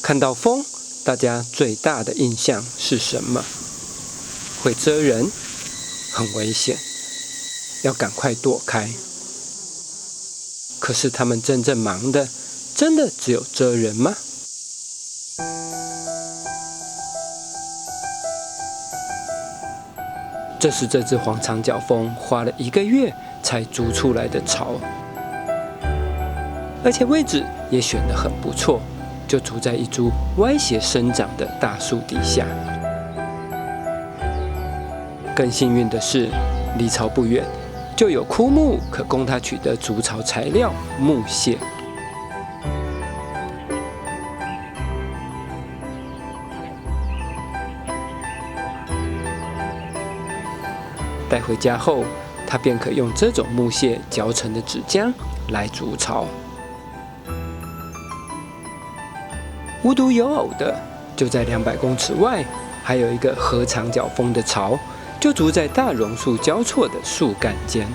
看到风，大家最大的印象是什么？会蜇人，很危险，要赶快躲开。可是他们真正忙的，真的只有蜇人吗？这是这只黄长脚蜂花了1个月才筑出来的巢，而且位置也选得很不错，就筑在一株歪斜生长的大树底下。更幸运的是，离巢不远就有枯木可供它取得筑巢材料木屑。带回家后，它便可用这种木屑嚼成的纸浆来筑巢。无独有偶的，就在200公尺外，还有一个禾长脚蜂的巢，就筑在大榕树交错的树干间。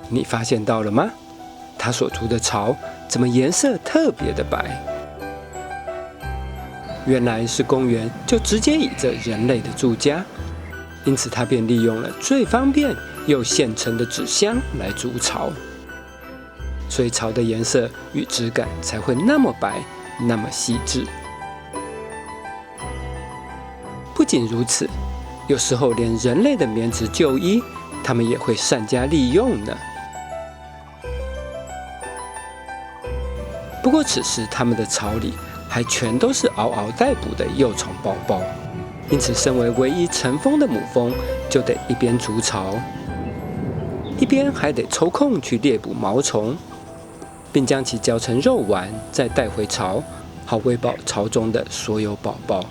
你发现到了吗？它所筑的巢怎么颜色特别的白？原来是公园就直接倚着人类的住家，因此它便利用了最方便又现成的纸箱来筑巢，所以巢的颜色与质感才会那么白，那么细致。不仅如此，有时候连人类的棉质旧衣，它们也会善加利用呢。不过此时它们的巢里还全都是嗷嗷待哺的幼虫宝宝，因此身为唯一成蜂的母蜂，就得一边筑巢，一边还得抽空去猎捕毛虫，并将其嚼成肉丸，再带回巢，好喂饱巢中的所有宝宝。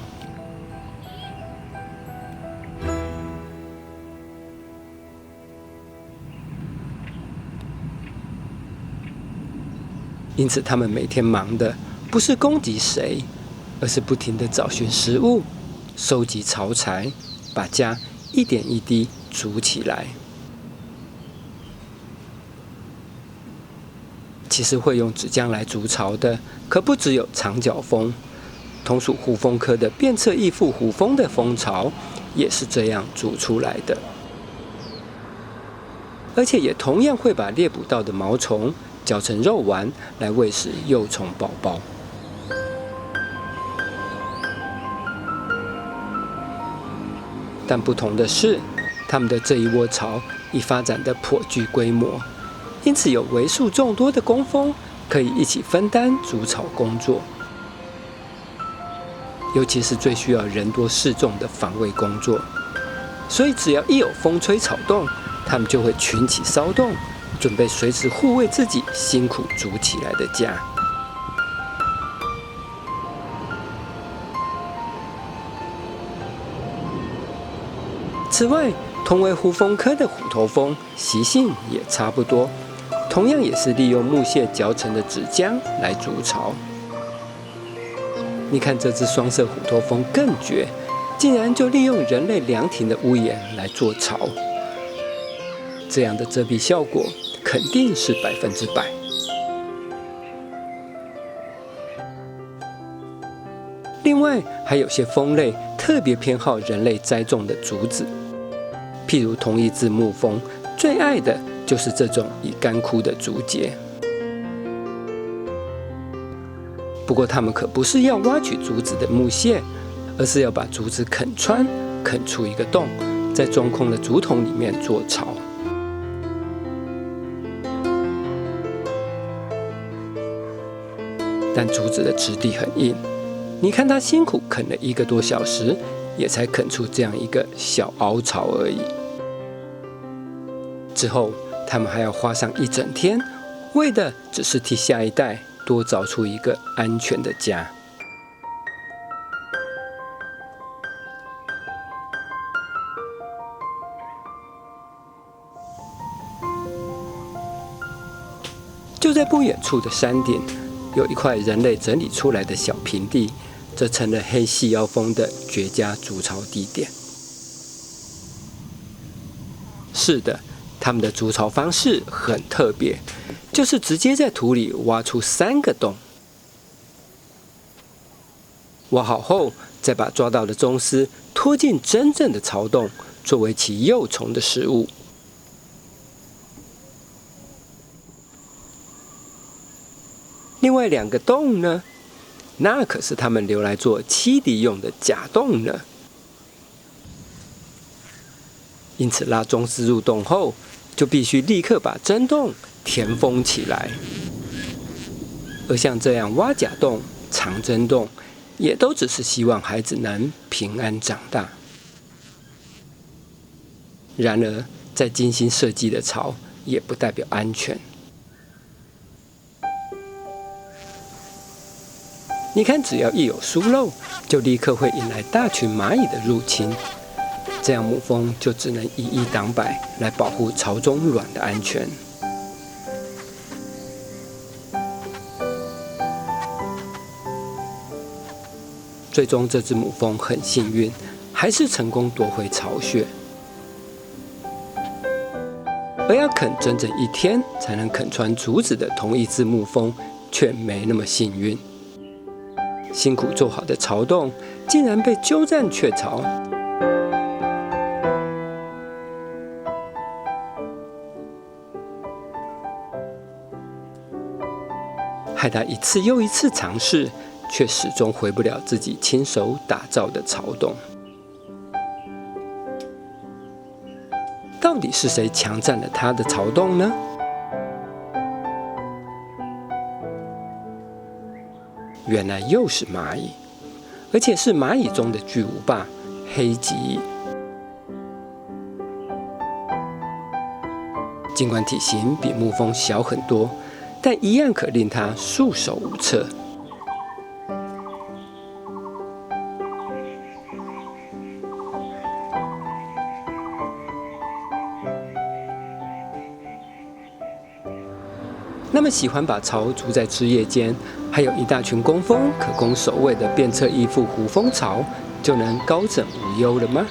因此他们每天忙的不是攻击谁，而是不停地找寻食物，收集巢材，把家一点一滴筑起来。其实会用纸浆来筑巢的，可不只有长脚蜂，同属胡蜂科的变侧翼腹胡蜂的蜂巢也是这样筑出来的，而且也同样会把猎捕到的毛虫嚼成肉丸来喂食幼虫宝宝。但不同的是，它们的这一窝巢已发展得颇具规模，因此有为数众多的工蜂可以一起分担筑巢工作，尤其是最需要人多势众的防卫工作。所以只要一有风吹草动，它们就会群起骚动，准备随时护卫自己辛苦筑起来的家。此外，同为胡蜂科的虎头蜂习性也差不多，同样也是利用木屑嚼成的纸浆来筑巢。你看这只双色虎头蜂更绝，竟然就利用人类凉亭的屋檐来做巢，这样的遮蔽效果肯定是100%。另外，还有些蜂类特别偏好人类栽种的竹子，譬如同一只木蜂最爱的就是这种已干枯的竹节。不过它们可不是要挖取竹子的木屑，而是要把竹子啃穿，啃出一个洞，在中空的竹筒里面做巢。但竹子的质地很硬，你看它辛苦啃了1个多小时，也才啃出这样一个小凹槽而已。之后，他们还要花上1整天，为的只是替下一代多找出一个安全的家。就在不远处的山顶，有一块人类整理出来的小平地，这成了黑细腰蜂的绝佳筑巢地点。是的，他们的筑巢方式很特别，就是直接在土里挖出3个洞，挖好后，再把抓到的螽斯拖进真正的巢洞，作为其幼虫的食物。另外2个洞呢，那可是他们留来做栖敌用的假洞呢。因此，拉螽斯入洞后，就必须立刻把真洞填封起来。而像这样挖假洞、藏真洞，也都只是希望孩子能平安长大。然而，再精心设计的巢，也不代表安全。你看，只要一有疏漏，就立刻会引来大群蚂蚁的入侵。这样母蜂就只能以一挡百来保护巢中卵的安全。最终，这只母蜂很幸运，还是成功夺回巢穴。而要啃整整1天才能啃穿竹子的同一只母蜂，却没那么幸运。辛苦做好的巢洞，竟然被鸠占鹊巢。害他一次又一次尝试，却始终回不了自己亲手打造的巢洞。到底是谁强占了他的巢洞呢？原来又是蚂蚁，而且是蚂蚁中的巨无霸——黑棘蚁。尽管体型比蜜蜂小很多，但一样可令它束手无策。那么喜欢把巢筑在枝叶间，还有一大群工蜂可供守卫的遍侧翼腹胡蜂巢，就能高枕无忧了吗？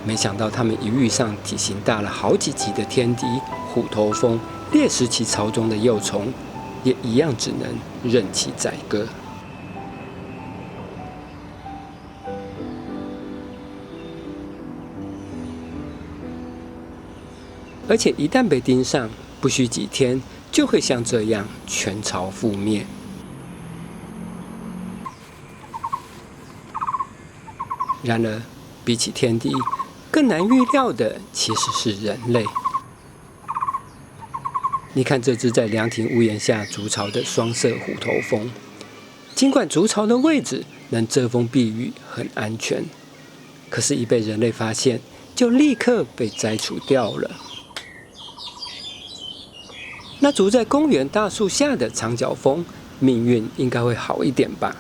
没想到他们一遇上体型大了好几级的天敌虎头蜂，猎食其巢中的幼虫，也一样只能任其宰割。而且一旦被盯上，不需几天就会像这样全巢覆灭。然而，比起天敌，更难预料的其实是人类。你看这只在凉亭屋檐下筑巢的双色虎头蜂，尽管筑巢的位置能遮风避雨，很安全，可是，一被人类发现，就立刻被摘除掉了。那筑在公园大树下的长角蜂，命运应该会好一点吧？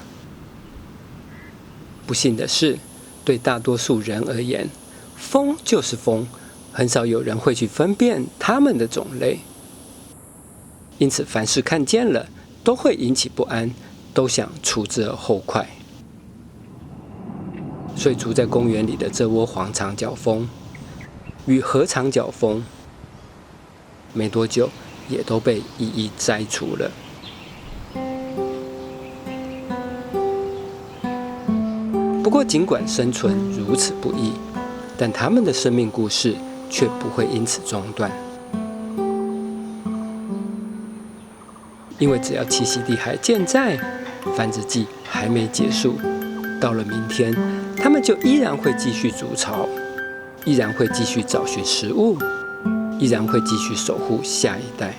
不幸的是，对大多数人而言，蜂就是蜂，很少有人会去分辨它们的种类。因此，凡是看见了，都会引起不安，都想除之而后快。所以，筑在公园里的这窝黄长角蜂与褐长角蜂，没多久也都被一一摘除了。不过，尽管生存如此不易，但它们的生命故事却不会因此中断。因为只要栖息地还健在，繁殖季还没结束，到了明天，它们就依然会继续筑巢，依然会继续找寻食物，依然会继续守护下一代。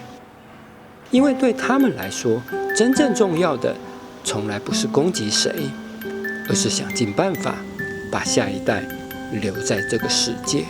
因为对他们来说，真正重要的从来不是攻击谁，而是想尽办法把下一代留在这个世界。